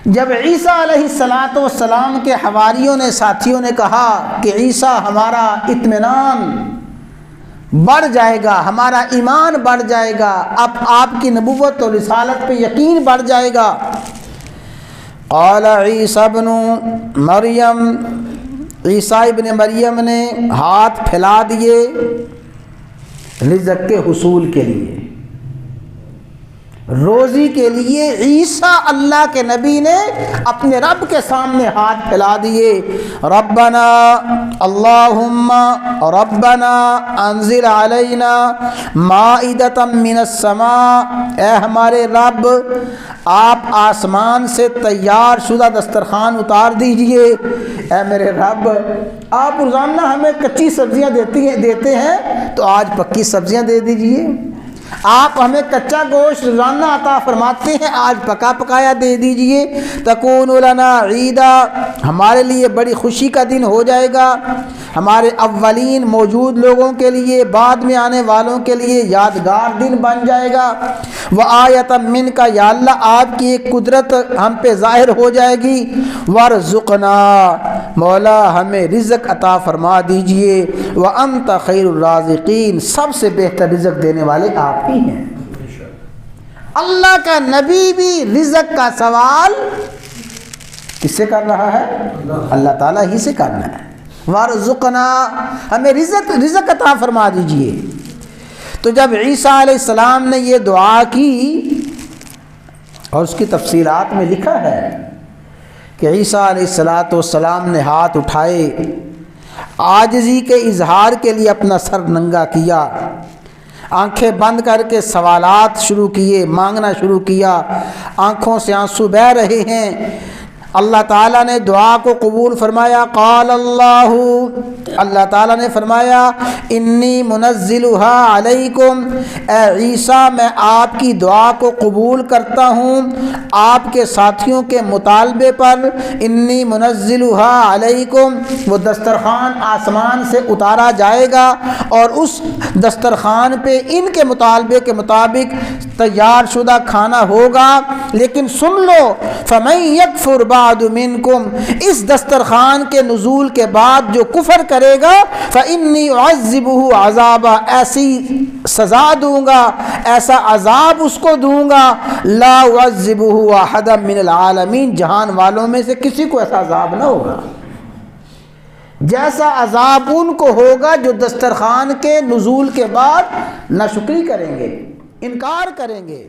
جب عیسیٰ علیہ السلام کے حواریوں نے ساتھیوں نے کہا کہ عیسیٰ ہمارا اطمینان بڑھ جائے گا، ہمارا ایمان بڑھ جائے گا، اب آپ کی نبوت اور رسالت پہ یقین بڑھ جائے گا، قال عیسیٰ ابن مریم، عیسیٰ ابن مریم نے ہاتھ پھیلا دیے رزق کے حصول کے لیے، روزی کے لیے۔ عیسیٰ اللہ کے نبی نے اپنے رب کے سامنے ہاتھ پھیلا دیے، ربنا اللہم ربنا انزل علینا مائدۃ من السماء، اے ہمارے رب آپ آسمان سے تیار شدہ دسترخوان اتار دیجئے۔ اے میرے رب آپ روزانہ ہمیں کچی سبزیاں دیتے ہیں تو آج پکی سبزیاں دے دیجئے، آپ ہمیں کچا گوشت روزانہ عطا فرماتے ہیں، آج پکا پکایا دے دیجئے۔ تکون لنا عیدا، ہمارے لیے بڑی خوشی کا دن ہو جائے گا، ہمارے اولین موجود لوگوں کے لیے، بعد میں آنے والوں کے لیے یادگار دن بن جائے گا۔ وآیۃ منک، یا اللہ آپ کی ایک قدرت ہم پہ ظاہر ہو جائے گی۔ وارزقنا، مولا ہمیں رزق عطا فرما دیجئے۔ وانت خیر الرازقین، سب سے بہتر رزق دینے والے آپ ہی ہیں۔ اللہ کا نبی بھی رزق کا سوال کس سے کر رہا ہے؟ اللہ تعالیٰ ہی سے کرنا ہے۔ وارزقنا، ہمیں رزق عطا فرما دیجئے۔ تو جب عیسیٰ علیہ السلام نے یہ دعا کی، اور اس کی تفصیلات میں لکھا ہے کہ عیسیٰ علیہ السلام نے ہاتھ اٹھائے، عاجزی کے اظہار کے لیے اپنا سر ننگا کیا، آنکھیں بند کر کے سوالات شروع کیے، مانگنا شروع کیا، آنکھوں سے آنسو بہہ رہے ہیں۔ اللہ تعالیٰ نے دعا کو قبول فرمایا۔ قال اللہ تعالیٰ نے فرمایا انی منزلها علیکم، اے عیسیٰ میں آپ کی دعا کو قبول کرتا ہوں آپ کے ساتھیوں کے مطالبے پر۔ انی منزلها علیکم، وہ دسترخوان آسمان سے اتارا جائے گا اور اس دسترخوان پہ ان کے مطالبے کے مطابق تیار شدہ کھانا ہوگا، لیکن سن لو فمن یکفر بعد منکم، اس دسترخوان کے نزول کے بعد جو کفر کرے گا فإنی أعذبه عذابا، ایسی سزا دوں گا، ایسا عذاب اس کو دوں گا، لا أعذبه أحدا من العالمین، جہان والوں میں سے کسی کو ایسا عذاب نہ ہوگا جیسا عذاب ان کو ہوگا جو دسترخوان کے نزول کے بعد ناشکری کریں گے، انکار کریں گے۔